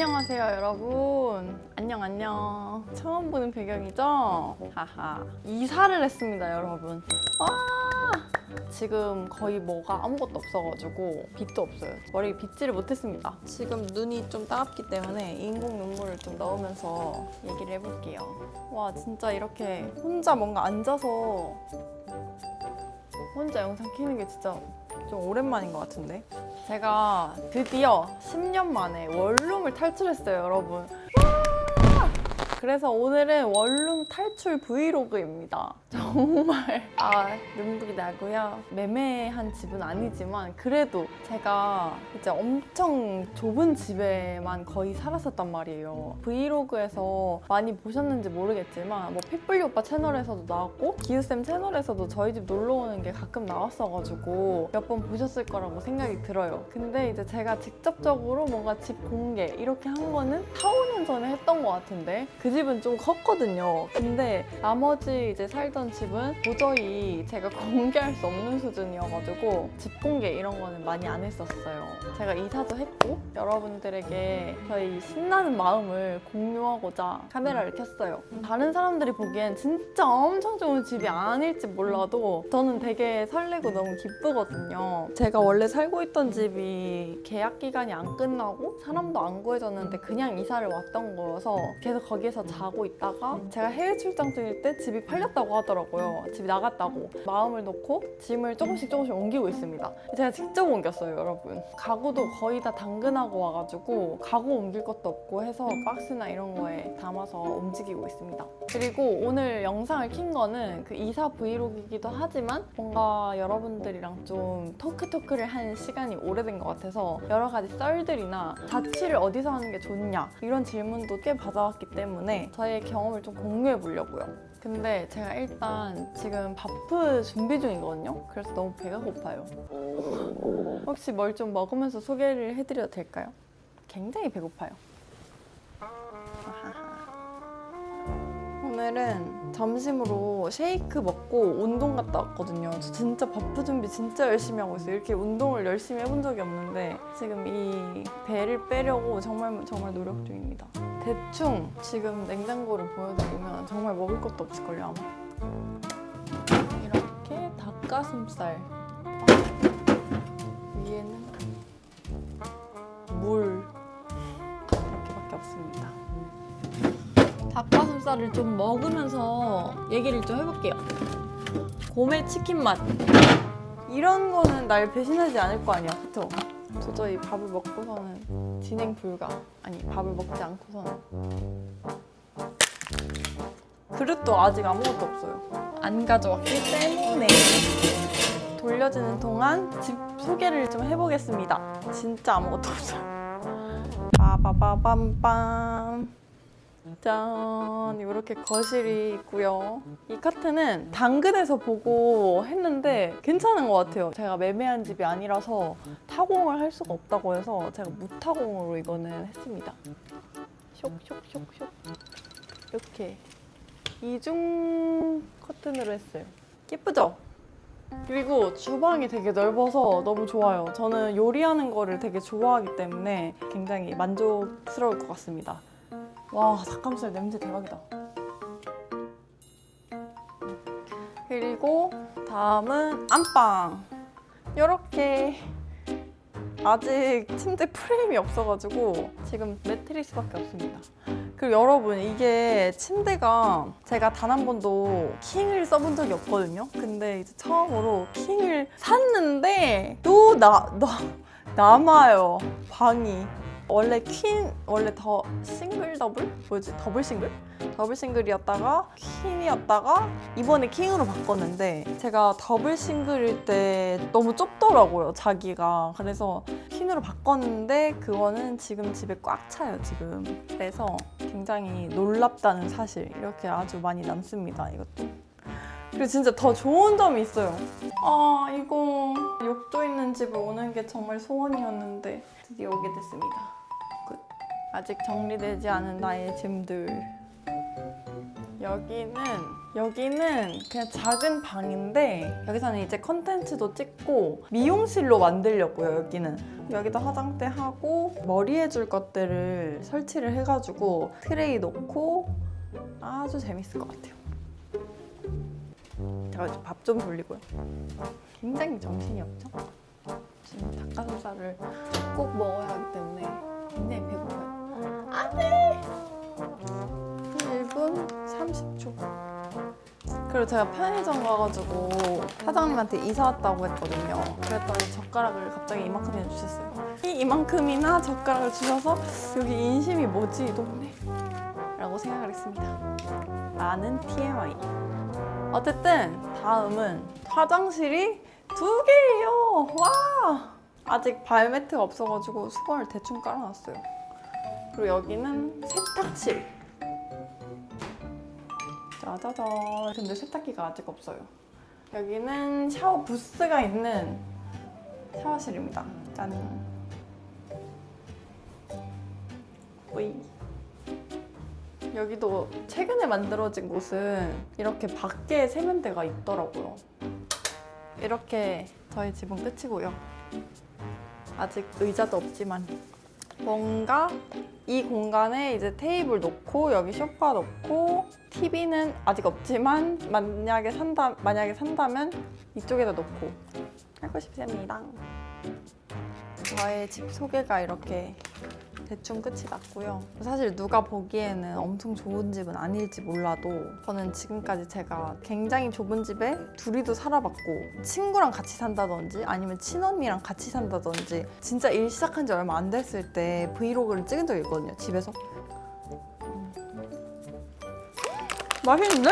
안녕하세요 여러분. 안녕. 처음 보는 배경이죠? 하하. 이사를 했습니다 여러분. 와! 지금 거의 뭐가 아무것도 없어가지고 빗도 없어요. 머리에 빗질을 못했습니다. 지금 눈이 좀 따갑기 때문에 인공 눈물을 좀 넣으면서 얘기를 해볼게요. 와 진짜 이렇게 혼자 뭔가 앉아서 혼자 영상 키는 게 진짜 좀 오랜만인 것 같은데? 제가 드디어 10년 만에 원룸을 탈출했어요 여러분. 그래서 오늘은 원룸 탈출 브이로그입니다. 정말 눈물이 나고요. 매매한 집은 아니지만 그래도 제가 이제 엄청 좁은 집에만 거의 살았었단 말이에요. 브이로그에서 많이 보셨는지 모르겠지만 뭐 픽블리 오빠 채널에서도 나왔고 기우쌤 채널에서도 저희 집 놀러 오는 게 가끔 나왔어가지고 몇 번 보셨을 거라고 생각이 들어요. 근데 이제 제가 직접적으로 뭔가 집 공개 이렇게 한 거는 4, 5년 전에 했던 것 같은데 그 집은 좀 컸거든요. 근데 나머지 이제 살던 집은 도저히 제가 공개할 수 없는 수준이어가지고 집 공개 이런 거는 많이 안 했었어요. 제가 이사도 했고 여러분들에게 저희 신나는 마음을 공유하고자 카메라를 켰어요. 다른 사람들이 보기엔 진짜 엄청 좋은 집이 아닐지 몰라도 저는 되게 설레고 너무 기쁘거든요. 제가 원래 살고 있던 집이 계약 기간이 안 끝나고 사람도 안 구해졌는데 그냥 이사를 왔던 거여서 계속 거기에서 자고 있다가 제가 해외 출장 중일 때 집이 팔렸다고 하더라고요. 집이 나갔다고. 마음을 놓고 짐을 조금씩 옮기고 있습니다. 제가 직접 옮겼어요 여러분. 가구도 거의 다 당근하고 와가지고 가구 옮길 것도 없고 해서 박스나 이런 거에 담아서 움직이고 있습니다. 그리고 오늘 영상을 킨 거는 그 이사 브이로그이기도 하지만 뭔가 여러분들이랑 좀 토크를 한 시간이 오래된 것 같아서 여러 가지 썰들이나 자취를 어디서 하는 게 좋냐 이런 질문도 꽤 받아왔기 때문에 저의 경험을 좀 공유해 보려고요. 근데 제가 일단 지금 바프 준비 중이거든요. 그래서 너무 배가 고파요. 혹시 뭘 좀 먹으면서 소개를 해드려도 될까요? 굉장히 배고파요. 오늘은 점심으로 쉐이크 먹고 운동 갔다 왔거든요. 저 진짜 바프 준비 진짜 열심히 하고 있어요. 이렇게 운동을 열심히 해본 적이 없는데 지금 이 배를 빼려고 정말 노력 중입니다. 대충 지금 냉장고를 보여드리면 정말 먹을 것도 없을걸요 아마. 이렇게 닭가슴살 위에는 물 이렇게밖에 없습니다. 닭가슴살을 좀 먹으면서 얘기를 좀 해볼게요. 고메 치킨 맛 이런 거는 날 배신하지 않을 거 아니야, 그쵸? 도저히 밥을 먹고서는 진행 불가. 아니 밥을 먹지 않고서는. 그릇도 아직 아무것도 없어요. 안 가져왔기 때문에. 돌려지는 동안 집 소개를 좀 해보겠습니다. 진짜 아무것도 없어요. 빠바바밤빰. 짠! 이렇게 거실이 있고요. 이 카트는 당근에서 보고 했는데 괜찮은 것 같아요. 제가 매매한 집이 아니라서 타공을 할 수가 없다고 해서 제가 무타공으로 이거는 했습니다. 쇽 이렇게 이중 커튼으로 했어요. 예쁘죠? 그리고 주방이 되게 넓어서 너무 좋아요. 저는 요리하는 거를 되게 좋아하기 때문에 굉장히 만족스러울 것 같습니다. 와, 닭가슴살 냄새 대박이다. 그리고 다음은 안방. 이렇게 아직 침대 프레임이 없어가지고 지금 매트리스밖에 없습니다. 그리고 여러분 이게 침대가 제가 단 한 번도 킹을 써본 적이 없거든요. 근데 이제 처음으로 킹을 샀는데 또 남아요 방이. 원래 더 싱글 더블? 뭐지? 더블 싱글? 더블 싱글이었다가 퀸이었다가 이번에 킹으로 바꿨는데 제가 더블 싱글일 때 너무 좁더라고요 자기가. 그래서 퀸으로 바꿨는데 그거는 지금 집에 꽉 차요 지금. 그래서 굉장히 놀랍다는 사실 이렇게 아주 많이 남습니다 이것도. 그리고 진짜 더 좋은 점이 있어요. 이거 욕조 있는 집을 오는 게 정말 소원이었는데 드디어 오게 됐습니다. 굿. 아직 정리되지 않은 나의 짐들 여기는 그냥 작은 방인데 여기서는 이제 컨텐츠도 찍고 미용실로 만들려고요. 여기다 화장대 하고 머리 해줄 것들을 설치를 해가지고 트레이 놓고 아주 재밌을 것 같아요. 제가 이제 밥 좀 돌리고요. 굉장히 정신이 없죠? 지금 닭가슴살을 꼭 먹어야 하기 때문에 굉장히 배고파요. 안돼! 1분 30초. 그리고 제가 편의점 가가지고 사장님한테 이사 왔다고 했거든요. 그랬더니 젓가락을 갑자기 이만큼이나 주셨어요. 이만큼이나 젓가락을 주셔서 여기 인심이 뭐지 이 동네? 라고 생각을 했습니다. 라는 TMI. 어쨌든 다음은 화장실이 2개예요. 와! 아직 발매트가 없어가지고 수건을 대충 깔아놨어요. 그리고 여기는 세탁실. 짜자잔. 근데 세탁기가 아직 없어요. 여기는 샤워 부스가 있는 샤워실입니다. 짠. 오이. 여기도 최근에 만들어진 곳은 이렇게 밖에 세면대가 있더라고요. 이렇게 저희 집은 끝이고요. 아직 의자도 없지만 뭔가 이 공간에 이제 테이블 놓고 여기 소파 놓고 TV는 아직 없지만 만약에 산다면 이쪽에다 놓고 하고 싶습니다. 저의 집 소개가 이렇게 대충 끝이 났고요. 사실 누가 보기에는 엄청 좋은 집은 아닐지 몰라도 저는 지금까지 제가 굉장히 좁은 집에 둘이도 살아봤고 친구랑 같이 산다든지 아니면 친언니랑 같이 산다든지 진짜 일 시작한 지 얼마 안 됐을 때 브이로그를 찍은 적이 있거든요. 집에서. 맛있는데?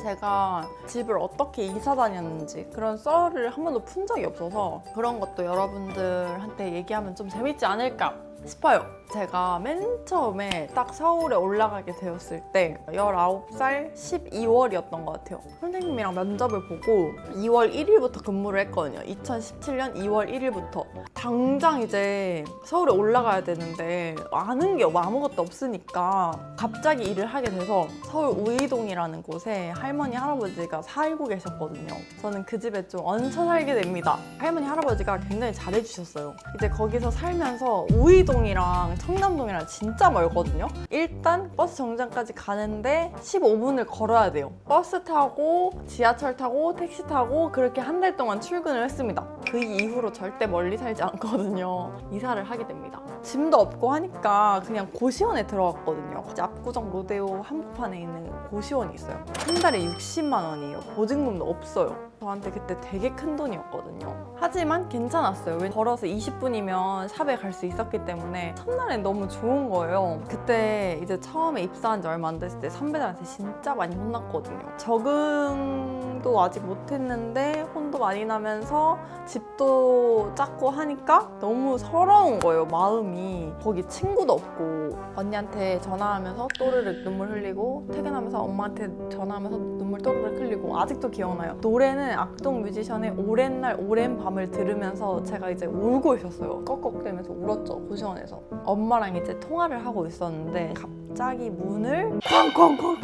제가 집을 어떻게 이사 다녔는지 그런 썰을 한 번도 푼 적이 없어서 그런 것도 여러분들한테 얘기하면 좀 재밌지 않을까 싶어요. 제가 맨 처음에 딱 서울에 올라가게 되었을 때 19살 12월이었던 것 같아요. 선생님이랑 면접을 보고 2월 1일부터 근무를 했거든요. 2017년 2월 1일부터. 당장 이제 서울에 올라가야 되는데 아는 게 아무것도 없으니까 갑자기 일을 하게 돼서 서울 우이동이라는 곳에 할머니 할아버지가 살고 계셨거든요. 저는 그 집에 좀 얹혀 살게 됩니다. 할머니 할아버지가 굉장히 잘해주셨어요. 이제 거기서 살면서 우이동이랑 청담동이랑 진짜 멀거든요. 일단 버스 정류장까지 가는데 15분을 걸어야 돼요. 버스 타고 지하철 타고 택시 타고 그렇게 한 달 동안 출근을 했습니다. 그 이후로 절대 멀리 살지 않거든요. 이사를 하게 됩니다. 짐도 없고 하니까 그냥 고시원에 들어갔거든요. 압구정 로데오 한복판에 있는 고시원이 있어요. 한 달에 60만 원이에요. 보증금도 없어요. 저한테 그때 되게 큰 돈이었거든요. 하지만 괜찮았어요. 왜 걸어서 20분이면 샵에 갈 수 있었기 때문에 첫날엔 너무 좋은 거예요. 그때 이제 처음에 입사한 지 얼마 안 됐을 때 선배들한테 진짜 많이 혼났거든요. 적응도 아직 못했는데 혼도 많이 나면서 집도 작고 하니까 너무 서러운 거예요, 마음이. 거기 친구도 없고 언니한테 전화하면서 또르륵 눈물 흘리고 퇴근하면서 엄마한테 전화하면서 눈물 또르륵 흘리고 아직도 기억나요. 노래는 악동 뮤지션의 오랜 날 오랜 밤을 들으면서 제가 이제 울고 있었어요. 꺽꺽대면서 울었죠, 고시원에서. 엄마랑 이제 통화를 하고 있었는데 갑자기 문을 쾅쾅쾅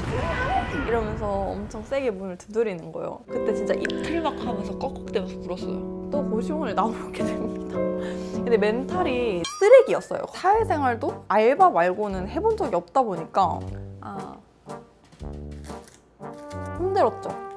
이러면서 엄청 세게 문을 두드리는 거예요. 그때 진짜 입틀막 하면서 꺽꺽대면서 울었어요. 또 고시원을 나오게 됩니다. 근데 멘탈이 쓰레기였어요. 사회생활도 알바 말고는 해본 적이 없다 보니까 힘들었죠.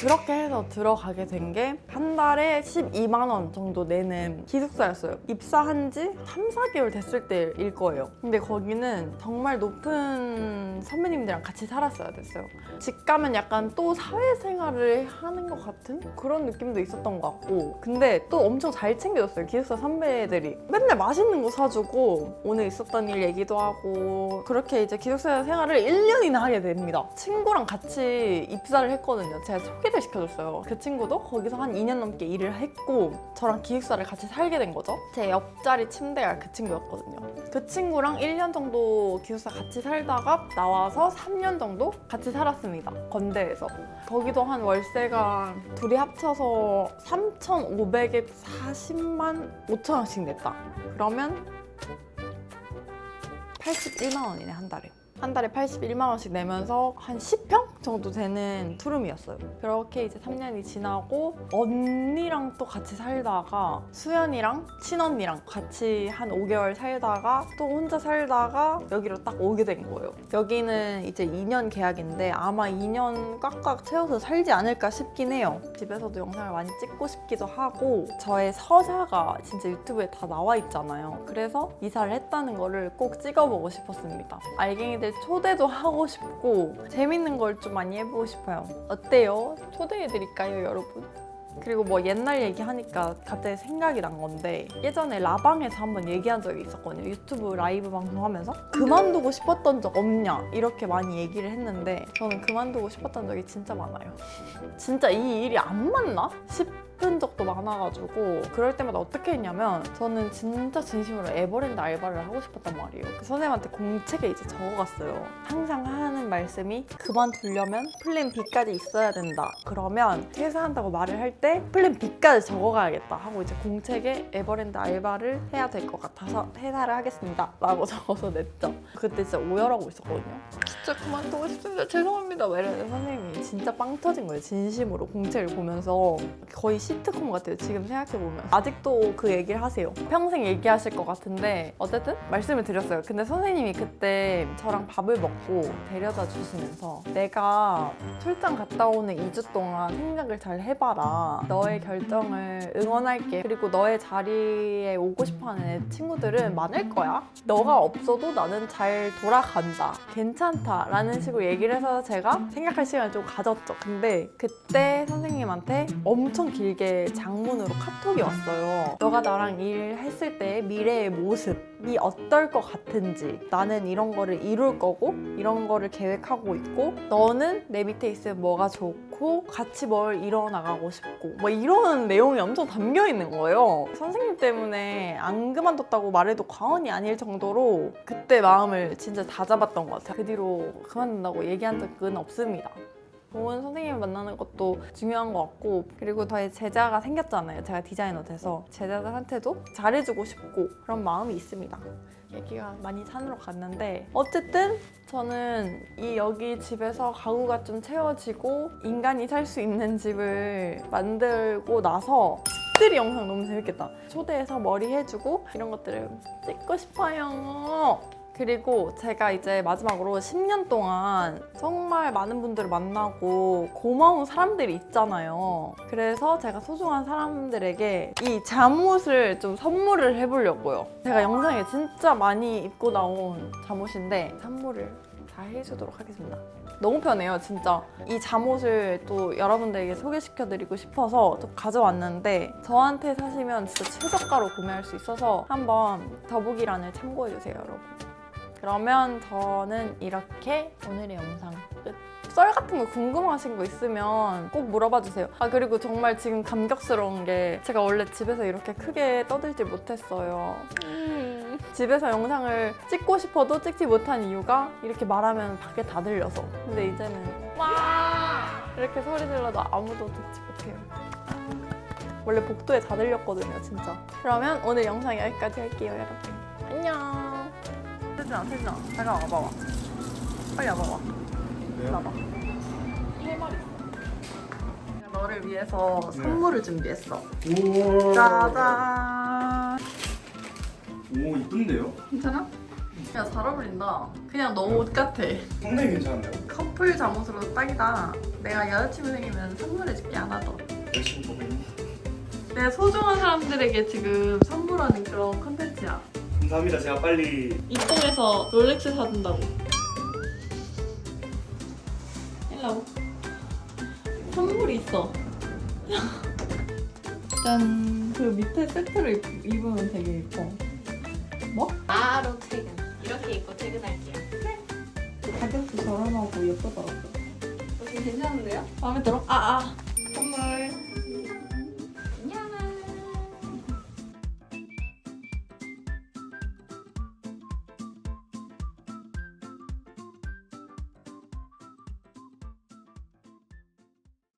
그렇게 해서 들어가게 된 게 한 달에 12만 원 정도 내는 기숙사였어요. 입사한 지 3, 4개월 됐을 때일 거예요. 근데 거기는 정말 높은 선배님들이랑 같이 살았어야 됐어요. 집 가면 약간 또 사회생활을 하는 것 같은 그런 느낌도 있었던 것 같고 근데 또 엄청 잘 챙겨줬어요. 기숙사 선배들이 맨날 맛있는 거 사주고 오늘 있었던 일 얘기도 하고 그렇게 이제 기숙사 생활을 1년이나 하게 됩니다. 친구랑 같이 입사를 했거든요. 제가 소개를 시켜줬어요. 그 친구도 거기서 한 2년 넘게 일을 했고 저랑 기숙사를 같이 살게 된 거죠. 제 옆자리 침대가 그 친구였거든요. 그 친구랑 1년 정도 기숙사 같이 살다가 나와서 3년 정도 같이 살았습니다. 건대에서. 거기도 한 월세가 둘이 합쳐서 3,500에 40만 5천 원씩 냈다. 그러면 81만 원이네, 한 달에. 한 달에 81만 원씩 내면서 한 10평 정도 되는 투룸이었어요. 그렇게 이제 3년이 지나고 언니랑 또 같이 살다가 수연이랑 친언니랑 같이 한 5개월 살다가 또 혼자 살다가 여기로 딱 오게 된 거예요. 여기는 이제 2년 계약인데 아마 2년 꽉꽉 채워서 살지 않을까 싶긴 해요. 집에서도 영상을 많이 찍고 싶기도 하고 저의 서사가 진짜 유튜브에 다 나와 있잖아요. 그래서 이사를 했다는 거를 꼭 찍어보고 싶었습니다. 알갱이들 초대도 하고 싶고 재밌는 걸 좀 많이 해보고 싶어요. 어때요? 초대해드릴까요, 여러분? 그리고 뭐 옛날 얘기하니까 갑자기 생각이 난 건데 예전에 라방에서 한번 얘기한 적이 있었거든요. 유튜브 라이브 방송하면서 그만두고 싶었던 적 없냐 이렇게 많이 얘기를 했는데 저는 그만두고 싶었던 적이 진짜 많아요. 진짜 이 일이 안 맞나 싶은 적도 많아가지고 그럴 때마다 어떻게 했냐면 저는 진짜 진심으로 에버랜드 알바를 하고 싶었단 말이에요. 그 선생님한테 공책에 이제 적어갔어요. 항상 하는 말씀이 그만두려면 플랜 B까지 있어야 된다. 그러면 퇴사한다고 말을 할 때 플랜 B까지 적어가야겠다 하고 이제 공책에 에버랜드 알바를 해야 될 것 같아서 퇴사를 하겠습니다 라고 적어서 냈죠. 그때 진짜 오열하고 있었거든요. 진짜 그만두고 싶습니다. 죄송합니다. 막 이러는데 선생님이 진짜 빵 터진 거예요. 진심으로 공책을 보면서 거의 시트콤 같아요. 지금 생각해보면 아직도 그 얘기를 하세요. 평생 얘기하실 것 같은데 어쨌든 말씀을 드렸어요. 근데 선생님이 그때 저랑 밥을 먹고 데려다 주시면서 내가 출장 갔다 오는 2주 동안 생각을 잘 해봐라. 너의 결정을 응원할게. 그리고 너의 자리에 오고 싶어하는 친구들은 많을 거야. 너가 없어도 나는 잘 돌아간다. 괜찮다. 라는 식으로 얘기를 해서 제가 생각할 시간을 좀 가졌죠. 근데 그때 선생님한테 엄청 길게 장문으로 카톡이 왔어요. 너가 나랑 일했을 때 미래의 모습이 어떨 것 같은지 나는 이런 거를 이룰 거고 이런 거를 계획하고 있고 너는 내 밑에 있으면 뭐가 좋고 같이 뭘 이뤄나가고 싶고 뭐 이런 내용이 엄청 담겨 있는 거예요. 선생님 때문에 안 그만뒀다고 말해도 과언이 아닐 정도로 그때 마음을 진짜 다 잡았던 것 같아요. 그 뒤로 그만둔다고 얘기한 적은 없습니다. 좋은 선생님을 만나는 것도 중요한 것 같고 그리고 저의 제자가 생겼잖아요. 제가 디자이너 돼서 제자들한테도 잘해주고 싶고 그런 마음이 있습니다. 얘기가 많이 산으로 갔는데 어쨌든 저는 여기 집에서 가구가 좀 채워지고 인간이 살 수 있는 집을 만들고 나서 집들이 영상 너무 재밌겠다. 초대해서 머리 해주고 이런 것들을 찍고 싶어요. 그리고 제가 이제 마지막으로 10년 동안 정말 많은 분들을 만나고 고마운 사람들이 있잖아요. 그래서 제가 소중한 사람들에게 이 잠옷을 좀 선물을 해보려고요. 제가 영상에 진짜 많이 입고 나온 잠옷인데 선물을 다 해주도록 하겠습니다. 너무 편해요, 진짜. 이 잠옷을 또 여러분들에게 소개시켜드리고 싶어서 또 가져왔는데 저한테 사시면 진짜 최저가로 구매할 수 있어서 한번 더보기란을 참고해주세요, 여러분. 그러면 저는 이렇게 오늘의 영상 끝. 썰 같은 거 궁금하신 거 있으면 꼭 물어봐 주세요. 아 그리고 정말 지금 감격스러운 게 제가 원래 집에서 이렇게 크게 떠들지 못했어요. 집에서 영상을 찍고 싶어도 찍지 못한 이유가 이렇게 말하면 밖에 다 들려서. 근데 이제는 와 이렇게 소리 질러도 아무도 듣지 못해요. 원래 복도에 다 들렸거든요, 진짜. 그러면 오늘 영상 여기까지 할게요, 여러분. 안녕. 세진아, 잠깐 와봐봐. 빨리 와봐봐. 왜요? 와봐. 할 말 있어. 내가 너를 위해서 선물을 준비했어. 오. 짜잔. 오 이쁜데요? 괜찮아? 야, 잘 어울린다. 그냥 너 옷 같아. 상당히 괜찮은데요? 커플 잠옷으로 딱이다. 내가 여자친구 생기면 선물해줄게, 하나 더. 열심히 보겠니? 내가 소중한 사람들에게 지금 선물하는 그런 컨텐츠야. 감사합니다. 제가 빨리 이뽕에서 롤렉스 사준다고. 헬로. 선물이 있어. 짠. 그 밑에 세트를 입으면 되게 예뻐. 뭐? 바로 퇴근. 이렇게 입고 퇴근할게요. 가격도 저렴하고 예쁘더라고. 지금 괜찮은데요? 마음에 들어? 선물.